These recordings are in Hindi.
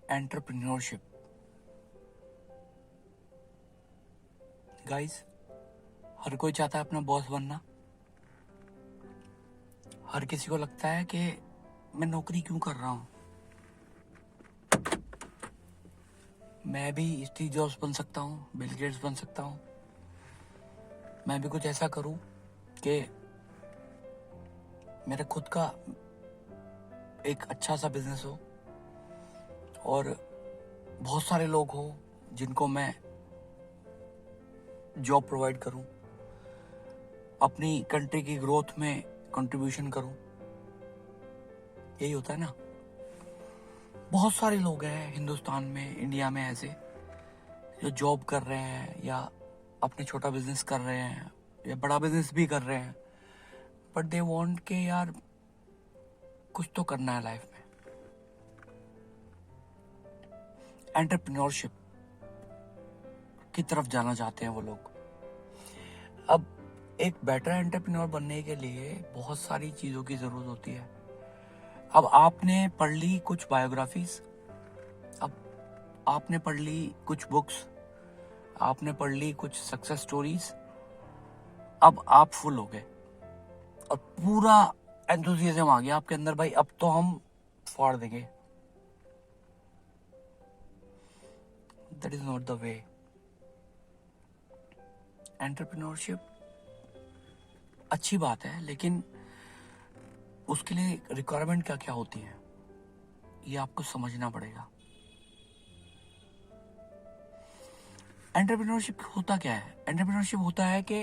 एंटरप्रेन्योरशिप। गाइस, हर कोई चाहता है अपना बॉस बनना। हर किसी को लगता है कि मैं नौकरी क्यों कर रहा हूं, मैं भी स्टीव जॉब्स बन सकता हूं, बिल गेट्स बन सकता हूं। मैं भी कुछ ऐसा करूं कि मेरा खुद का एक अच्छा सा बिजनेस हो और बहुत सारे लोग हो जिनको मैं जॉब प्रोवाइड करूं, अपनी कंट्री की ग्रोथ में कंट्रीब्यूशन करूं। यही होता है ना। बहुत सारे लोग हैं हिंदुस्तान में, इंडिया में ऐसे जो जॉब कर रहे हैं या अपने छोटा बिजनेस कर रहे हैं या बड़ा बिजनेस भी कर रहे हैं, बट दे वांट के यार कुछ तो करना है लाइफ में। एंटरप्रेन्योरशिप की तरफ जाना चाहते हैं वो लोग। अब एक बेटर एंटरप्रेन्योर बनने के लिए बहुत सारी चीजों की जरूरत होती है। अब आपने पढ़ ली कुछ बायोग्राफीज, अब आपने पढ़ ली कुछ बुक्स, आपने पढ़ ली कुछ सक्सेस स्टोरीज। अब आप फुल हो गए और पूरा एंथुसियाज्म आ गया आपके अंदर, भाई अब तो हम फाड़ देंगे। That is not the way. Entrepreneurship अच्छी बात है, लेकिन उसके लिए रिक्वायरमेंट क्या क्या होती है ये आपको समझना पड़ेगा। एंटरप्रेन्योरशिप होता क्या है? एंटरप्रेन्योरशिप होता है कि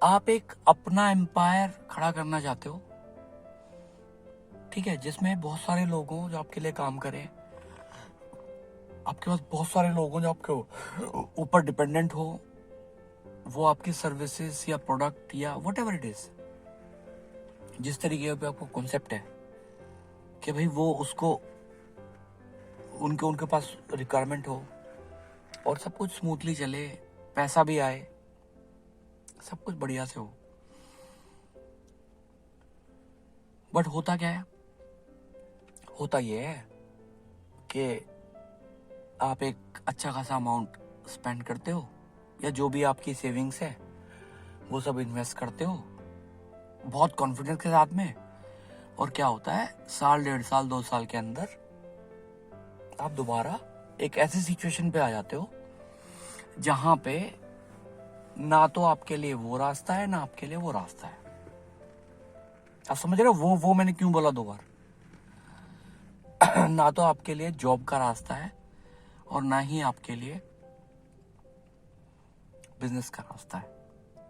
आप एक अपना एम्पायर खड़ा करना चाहते हो, ठीक है, जिसमें बहुत सारे लोग हों जो आपके लिए काम करें, आपके पास बहुत सारे लोग हों जो आपके ऊपर डिपेंडेंट हो, वो आपकी सर्विसेज या प्रोडक्ट या व्हाटएवर इट इज, जिस तरीके पे आपको कॉन्सेप्ट है कि भाई वो उसको उनके उनके पास रिक्वायरमेंट हो और सब कुछ स्मूथली चले, पैसा भी आए, सब कुछ बढ़िया से हो। बट होता क्या है? होता ये है कि आप एक अच्छा खासा अमाउंट स्पेंड करते हो या जो भी आपकी सेविंग्स है वो सब इन्वेस्ट करते हो बहुत कॉन्फिडेंस के साथ में, और क्या होता है, साल, 1.5 साल, 2 साल के अंदर आप दोबारा एक ऐसी सिचुएशन पे आ जाते हो जहां पे ना तो आपके लिए वो रास्ता है ना आपके लिए वो रास्ता है। आप समझ रहे हो वो मैंने क्यों बोला 2 बार? ना तो आपके लिए जॉब का रास्ता है और ना ही आपके लिए बिजनेस का रास्ता है,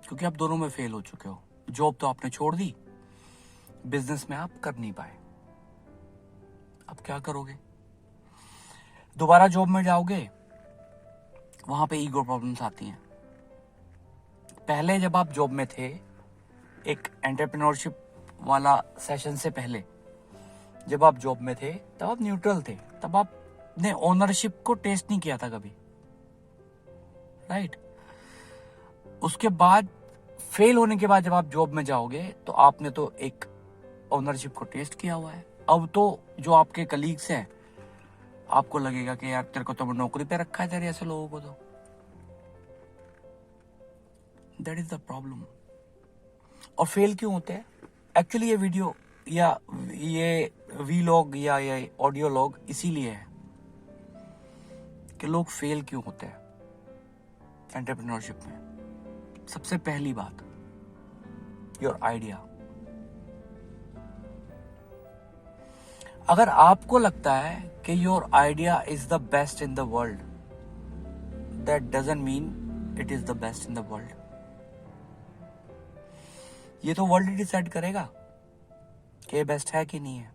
क्योंकि आप दोनों में फेल हो चुके हो। जॉब तो आपने छोड़ दी, बिजनेस में आप कर नहीं पाए। अब क्या करोगे? दोबारा जॉब में जाओगे, वहां पे ईगो प्रॉब्लम्स आती हैं। पहले जब आप जॉब में थे, एक एंटरप्रेन्योरशिप वाला सेशन से पहले जब आप जॉब में थे, तब आप न्यूट्रल थे, तब आपने ओनरशिप को टेस्ट नहीं किया था कभी, राइट? उसके बाद फेल होने के बाद जब आप जॉब में जाओगे तो आपने तो एक ओनरशिप को टेस्ट किया हुआ है। अब तो जो आपके कलीग्स हैं, आपको लगेगा कि यार तेरे को तो नौकरी पे रखा है तेरे ऐसे लोगों को तो। That is the problem. और फेल क्यों होते हैं? एक्चुअली ये वीडियो या ये वीलॉग या ये ऑडियो लॉग इसीलिए है कि लोग फेल क्यों होते हैं एंटरप्रेन्योरशिप में। सबसे पहली बात, योर आइडिया। अगर आपको लगता है कि your idea is the best in the world, that doesn't mean it is the best in the world. ये तो वर्ल्ड डिसाइड करेगा कि ये बेस्ट है कि नहीं है,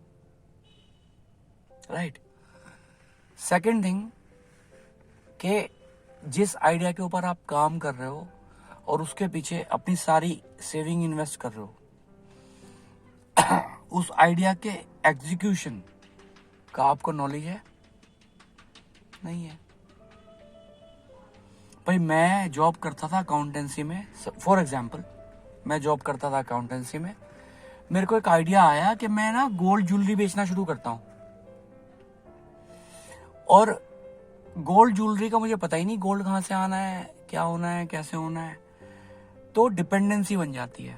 राइट? सेकेंड थिंग, कि जिस आइडिया के ऊपर आप काम कर रहे हो और उसके पीछे अपनी सारी सेविंग इन्वेस्ट कर रहे हो, उस आइडिया के एग्जीक्यूशन का आपको नॉलेज है? नहीं है। भाई मैं जॉब करता था अकाउंटेंसी में, फॉर एग्जाम्पल मैं जॉब करता था अकाउंटेंसी में, मेरे को एक आइडिया आया कि मैं ना गोल्ड ज्वेलरी बेचना शुरू करता हूं। और गोल्ड ज्वेलरी का मुझे पता ही नहीं गोल्ड कहाँ से आना है, क्या होना है, कैसे होना है, तो डिपेंडेंसी बन जाती है।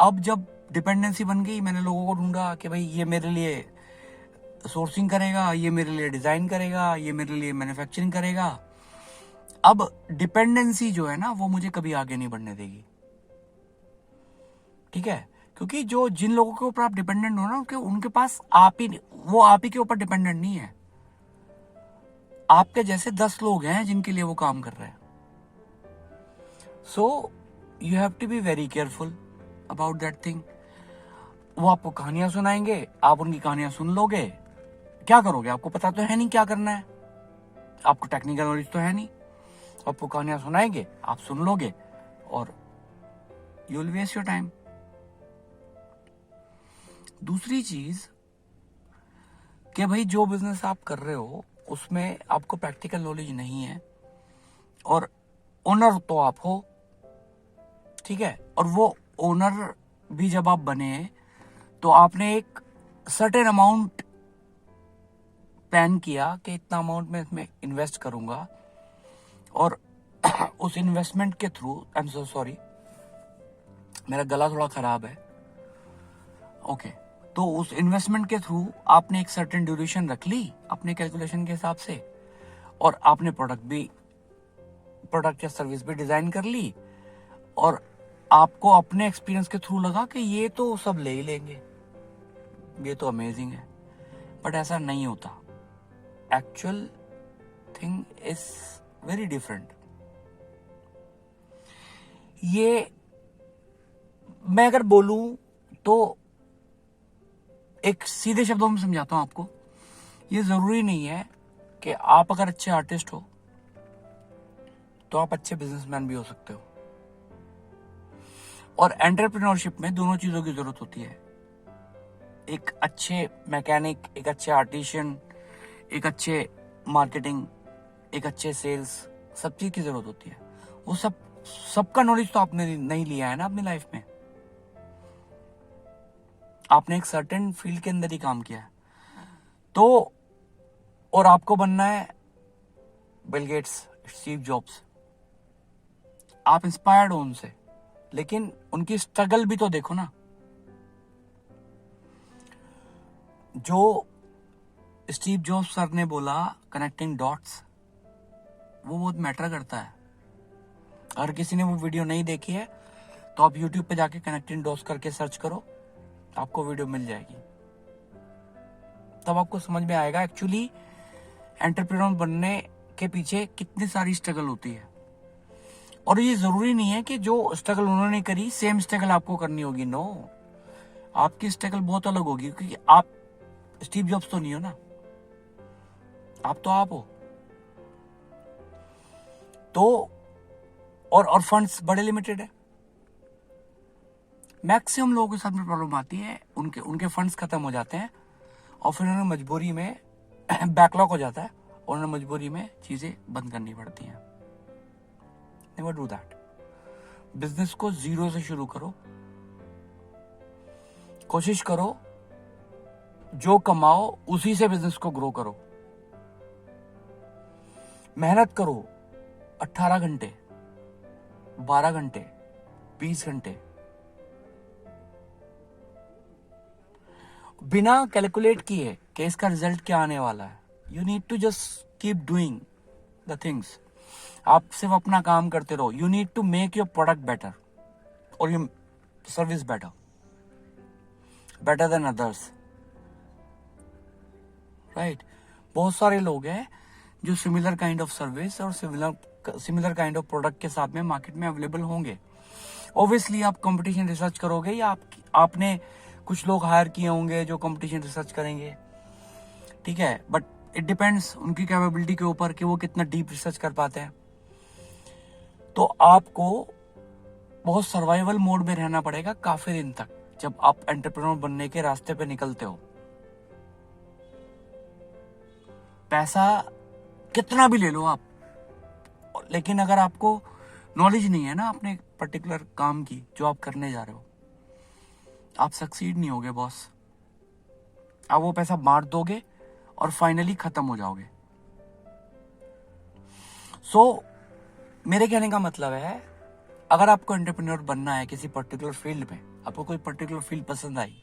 अब जब डिपेंडेंसी बन गई, मैंने लोगों को ढूंढा कि भाई ये मेरे लिए सोर्सिंग करेगा, ये मेरे लिए डिजाइन करेगा, ये मेरे लिए मैन्युफैक्चरिंग करेगा। अब डिपेंडेंसी जो है ना वो मुझे कभी आगे नहीं बढ़ने देगी, ठीक है? क्योंकि जो जिन लोगों के ऊपर आप डिपेंडेंट हो ना, उनके पास वो आप ही के ऊपर डिपेंडेंट नहीं है, आपके जैसे 10 लोग हैं जिनके लिए वो काम कर रहे हैं। So you have to be very careful about that thing. वो आपको कहानियां सुनाएंगे, आप उनकी कहानियां सुन लोगे, क्या करोगे? आपको पता तो है नहीं क्या करना है, आपको टेक्निकल नॉलेज तो है नहीं। आपको कहानियां सुनाएंगे, आप सुन लोगे और you will waste your time. दूसरी चीज कि भाई जो बिजनेस आप कर रहे हो उसमें आपको प्रैक्टिकल नॉलेज नहीं है और ओनर तो आप हो, ठीक है? और वो ओनर भी जब आप बने तो आपने एक सर्टेन अमाउंट प्लान किया कि इतना अमाउंट मैं इसमें इन्वेस्ट करूंगा, और उस इन्वेस्टमेंट के through, I am so sorry मेरा गला थोड़ा खराब है, ओके, तो उस इन्वेस्टमेंट के थ्रू आपने एक सर्टेन ड्यूरेशन रख ली अपने कैलकुलेशन के हिसाब से, और आपने प्रोडक्ट या सर्विस भी डिजाइन कर ली, और आपको अपने एक्सपीरियंस के थ्रू लगा कि ये तो सब ले ही लेंगे, ये तो अमेजिंग है। बट ऐसा नहीं होता, actual thing is very different. ये मैं अगर बोलूं तो एक सीधे शब्दों में समझाता हूं आपको, ये जरूरी नहीं है कि आप अगर अच्छे आर्टिस्ट हो तो आप अच्छे बिजनेसमैन भी हो सकते हो। और एंटरप्रेन्योरशिप में दोनों चीजों की जरूरत होती है, एक अच्छे मैकेनिक, एक अच्छे आर्टिशियन, एक अच्छे मार्केटिंग, एक अच्छे सेल्स, सब चीज की जरूरत होती है। वो सबका नॉलेज तो आपने नहीं लिया है ना अपनी लाइफ में, आपने एक सर्टेन फील्ड के अंदर ही काम किया है। तो और आपको बनना है बिल गेट्स, स्टीव जॉब्स, आप इंस्पायर्ड हो उनसे, लेकिन उनकी स्ट्रगल भी तो देखो ना। जो स्टीव जॉब्स सर ने बोला कनेक्टिंग डॉट्स, वो बहुत मैटर करता है। अगर किसी ने वो वीडियो नहीं देखी है तो आप यूट्यूब पे जाके कनेक्टिंग डॉट्स करके सर्च करो, आपको वीडियो मिल जाएगी, तब आपको समझ में आएगा एक्चुअली एंटरप्रेन्योर बनने के पीछे कितनी सारी स्ट्रगल होती है। और ये जरूरी नहीं है कि जो स्ट्रगल उन्होंने करी सेम स्ट्रगल आपको करनी होगी, नो, आपकी स्ट्रगल बहुत अलग होगी, क्योंकि आप स्टीव जॉब्स तो नहीं हो ना, आप तो आप हो। तो और फंड्स बड़े लिमिटेड है, मैक्सिमम लोगों के साथ में प्रॉब्लम आती है, उनके फंड्स खत्म हो जाते हैं और फिर उन्हें मजबूरी में बैकलॉग हो जाता है और उन्हें मजबूरी में चीजें बंद करनी पड़ती हैं। Never do that. बिजनेस को जीरो से शुरू करो, कोशिश करो जो कमाओ उसी से बिजनेस को ग्रो करो, मेहनत करो 18 घंटे, 12 घंटे, 20 घंटे, बिना कैलकुलेट किए कि इसका रिजल्ट क्या आने वाला है। You need to just keep doing the things, आप सिर्फ अपना काम करते रहो। You need to make your product better और your service better than others, right? बहुत सारे लोग हैं जो सिमिलर काइंड ऑफ सर्विस और सिमिलर काइंड ऑफ प्रोडक्ट के साथ में मार्केट में अवेलेबल होंगे। ऑब्वियसली आप कंपटीशन रिसर्च करोगे या आपने कुछ लोग हायर किए होंगे जो कंपटीशन रिसर्च करेंगे, ठीक है, बट इट डिपेंड्स उनकी कैपेबिलिटी के ऊपर कि वो कितना डीप रिसर्च कर पाते हैं। तो आपको बहुत सर्वाइवल मोड में रहना पड़ेगा काफी दिन तक, जब आप एंटरप्रेन्योर बनने के रास्ते पे निकलते हो। पैसा कितना भी ले लो आप, लेकिन अगर आपको नॉलेज नहीं है ना अपने पर्टिकुलर काम की जो आप करने जा रहे हो, आप सक्सीड नहीं होगे बॉस। आप वो पैसा बांट दोगे और फाइनली खत्म हो जाओगे। सो मेरे कहने का मतलब है, अगर आपको एंटरप्रेन्योर बनना है किसी पर्टिकुलर फील्ड में, आपको कोई पर्टिकुलर फील्ड पसंद आई,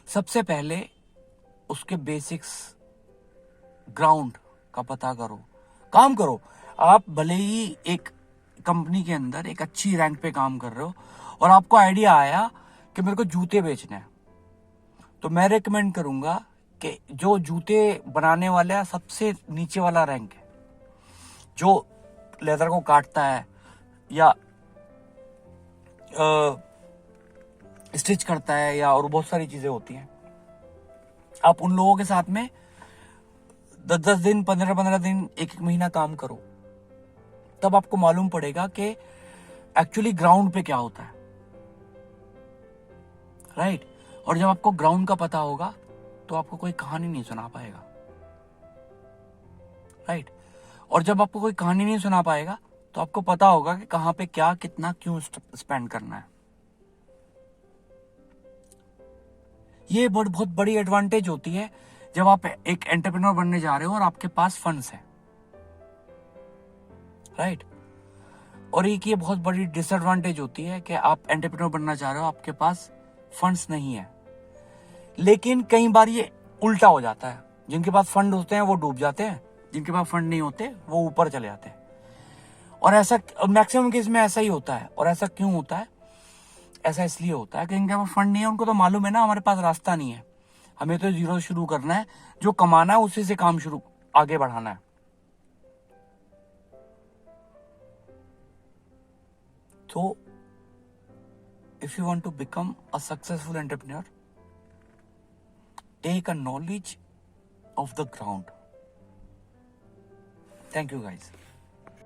सबसे पहले उसके बेसिक्स, ग्राउंड का पता करो, काम करो। आप भले ही एक कंपनी के अंदर एक अच्छी रैंक पे काम कर रहे हो और आपको आइडिया आया कि मेरे को जूते बेचने हैं, तो मैं रेकमेंड करूंगा कि जो जूते बनाने वाला सबसे नीचे वाला रैंक है, जो लेदर को काटता है या स्टिच करता है या और बहुत सारी चीजें होती हैं, आप उन लोगों के साथ में 10-10 दिन, 15-15 दिन, एक महीना काम करो, तब आपको मालूम पड़ेगा कि एक्चुअली ग्राउंड पे क्या होता है, राइट। और जब आपको ग्राउंड का पता होगा तो आपको कोई कहानी नहीं सुना पाएगा, राइट। और जब आपको कोई कहानी नहीं सुना पाएगा तो आपको पता होगा कि कहां पे क्या, कितना, क्यों स्पेंड करना है। ये बहुत बड़ी एडवांटेज होती है जब आप एक एंटरप्रेन्योर बनने जा रहे हो और आपके पास फंड्स है, राइट। और एक ये बहुत बड़ी डिसएडवांटेज होती है कि आप एंटरप्रेन्योर बनना चाह रहे हो, आपके पास फंड्स नहीं है। लेकिन कई बार ये उल्टा हो जाता है, जिनके पास फंड होते हैं वो डूब जाते हैं, जिनके पास फंड नहीं होते वो ऊपर चले जाते हैं। और ऐसा मैक्सिमम केस में ऐसा ही होता है। और ऐसा क्यों होता है? ऐसा इसलिए होता है कि जिनके पास फंड नहीं है उनको तो मालूम है ना, हमारे पास रास्ता नहीं है, हमें तो जीरो शुरू करना है, जो कमाना है उसी से काम शुरू आगे बढ़ाना है। तो if you want to become a successful entrepreneur, take a knowledge of the ground. Thank you guys.